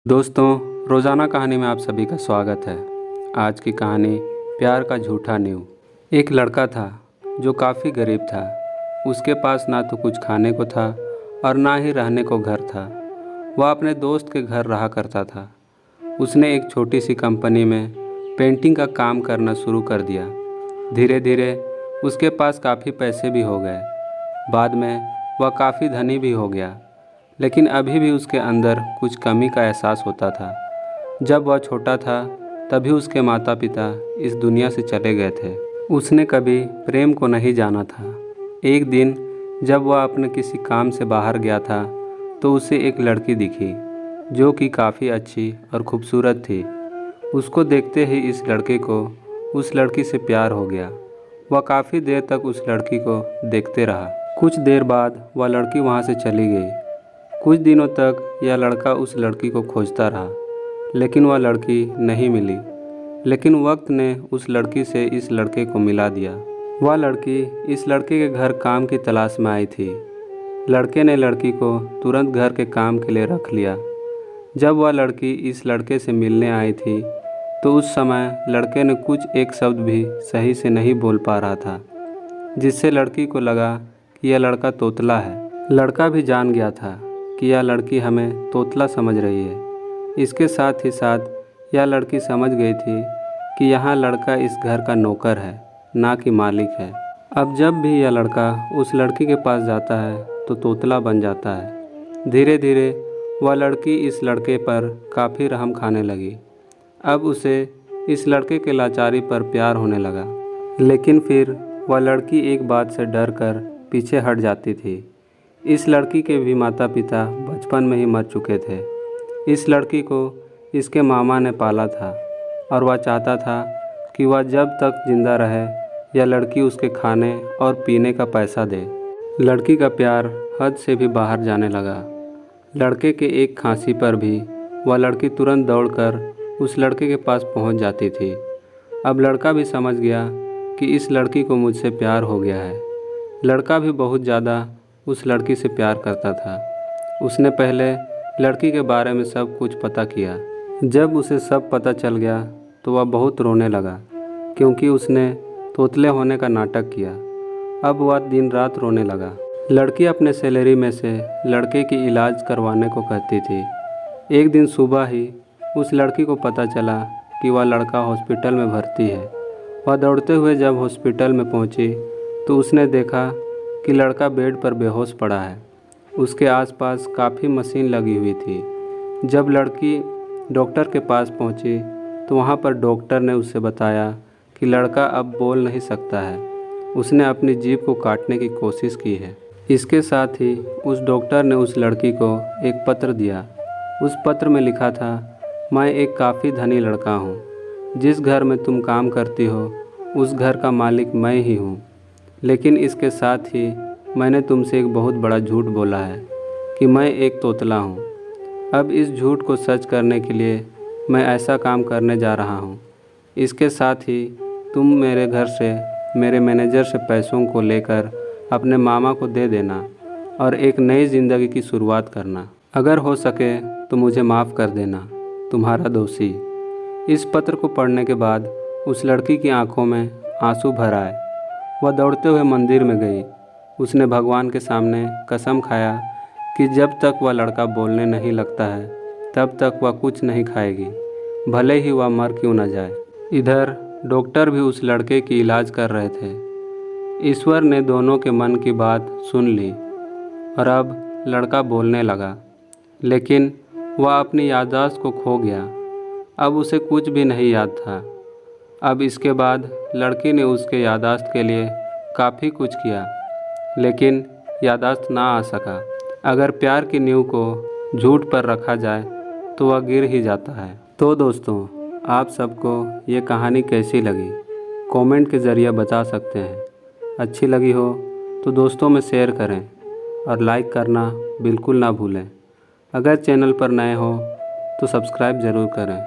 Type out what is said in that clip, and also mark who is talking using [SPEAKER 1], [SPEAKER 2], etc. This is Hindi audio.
[SPEAKER 1] दोस्तों, रोज़ाना कहानी में आप सभी का स्वागत है। आज की कहानी प्यार का झूठा नींव। एक लड़का था जो काफ़ी गरीब था। उसके पास ना तो कुछ खाने को था और ना ही रहने को घर था। वह अपने दोस्त के घर रहा करता था। उसने एक छोटी सी कंपनी में पेंटिंग का काम करना शुरू कर दिया। धीरे धीरे उसके पास काफ़ी पैसे भी हो गए। बाद में वह काफ़ी धनी भी हो गया, लेकिन अभी भी उसके अंदर कुछ कमी का एहसास होता था। जब वह छोटा था तभी उसके माता पिता इस दुनिया से चले गए थे। उसने कभी प्रेम को नहीं जाना था। एक दिन जब वह अपने किसी काम से बाहर गया था तो उसे एक लड़की दिखी जो कि काफ़ी अच्छी और खूबसूरत थी। उसको देखते ही इस लड़के को उस लड़की से प्यार हो गया। वह काफ़ी देर तक उस लड़की को देखते रहा। कुछ देर बाद वह लड़की वहाँ से चली गई। कुछ दिनों तक यह लड़का उस लड़की को खोजता रहा, लेकिन वह लड़की नहीं मिली। लेकिन वक्त ने उस लड़की से इस लड़के को मिला दिया। वह लड़की इस लड़के के घर काम की तलाश में आई थी। लड़के ने लड़की को तुरंत घर के काम के लिए रख लिया। जब वह लड़की इस लड़के से मिलने आई थी तो उस समय लड़के ने कुछ एक शब्द भी सही से नहीं बोल पा रहा था, जिससे लड़की को लगा कि यह लड़का तोतला है। लड़का भी जान गया था कि यह लड़की हमें तोतला समझ रही है। इसके साथ ही साथ यह लड़की समझ गई थी कि यहाँ लड़का इस घर का नौकर है, ना कि मालिक है। अब जब भी यह लड़का उस लड़की के पास जाता है तो तोतला बन जाता है। धीरे धीरे वह लड़की इस लड़के पर काफ़ी रहम खाने लगी। अब उसे इस लड़के के लाचारी पर प्यार होने लगा। लेकिन फिर वह लड़की एक बात से डर कर पीछे हट जाती थी। इस लड़की के भी माता पिता बचपन में ही मर चुके थे। इस लड़की को इसके मामा ने पाला था और वह चाहता था कि वह जब तक जिंदा रहे यह लड़की उसके खाने और पीने का पैसा दे। लड़की का प्यार हद से भी बाहर जाने लगा। लड़के के एक खांसी पर भी वह लड़की तुरंत दौड़कर उस लड़के के पास पहुंच जाती थी। अब लड़का भी समझ गया कि इस लड़की को मुझसे प्यार हो गया है। लड़का भी बहुत ज़्यादा उस लड़की से प्यार करता था। उसने पहले लड़की के बारे में सब कुछ पता किया। जब उसे सब पता चल गया तो वह बहुत रोने लगा, क्योंकि उसने तोतले होने का नाटक किया। अब वह दिन रात रोने लगा। लड़की अपने सैलरी में से लड़के की इलाज करवाने को कहती थी। एक दिन सुबह ही उस लड़की को पता चला कि वह लड़का हॉस्पिटल में भर्ती है। वह दौड़ते हुए जब हॉस्पिटल में पहुंची तो उसने देखा कि लड़का बेड पर बेहोश पड़ा है। उसके आसपास काफ़ी मशीन लगी हुई थी। जब लड़की डॉक्टर के पास पहुंची तो वहां पर डॉक्टर ने उससे बताया कि लड़का अब बोल नहीं सकता है। उसने अपनी जीभ को काटने की कोशिश की है। इसके साथ ही उस डॉक्टर ने उस लड़की को एक पत्र दिया। उस पत्र में लिखा था, मैं एक काफ़ी धनी लड़का हूँ। जिस घर में तुम काम करती हो उस घर का मालिक मैं ही हूँ। लेकिन इसके साथ ही मैंने तुमसे एक बहुत बड़ा झूठ बोला है कि मैं एक तोतला हूँ। अब इस झूठ को सच करने के लिए मैं ऐसा काम करने जा रहा हूँ। इसके साथ ही तुम मेरे घर से मेरे मैनेजर से पैसों को लेकर अपने मामा को दे देना और एक नई ज़िंदगी की शुरुआत करना। अगर हो सके तो मुझे माफ़ कर देना, तुम्हारा दोषी। इस पत्र को पढ़ने के बाद उस लड़की की आंखों में आंसू भर आए। वह दौड़ते हुए मंदिर में गई। उसने भगवान के सामने कसम खाया कि जब तक वह लड़का बोलने नहीं लगता है तब तक वह कुछ नहीं खाएगी, भले ही वह मर क्यों न जाए। इधर डॉक्टर भी उस लड़के की इलाज कर रहे थे। ईश्वर ने दोनों के मन की बात सुन ली और अब लड़का बोलने लगा, लेकिन वह अपनी याददाश्त को खो गया। अब उसे कुछ भी नहीं याद था। अब इसके बाद लड़की ने उसके याददाश्त के लिए काफ़ी कुछ किया, लेकिन याददाश्त ना आ सका। अगर प्यार की नींव को झूठ पर रखा जाए तो वह गिर ही जाता है। तो दोस्तों, आप सबको ये कहानी कैसी लगी कमेंट के ज़रिए बता सकते हैं। अच्छी लगी हो तो दोस्तों में शेयर करें और लाइक करना बिल्कुल ना भूलें। अगर चैनल पर नए हो तो सब्सक्राइब ज़रूर करें।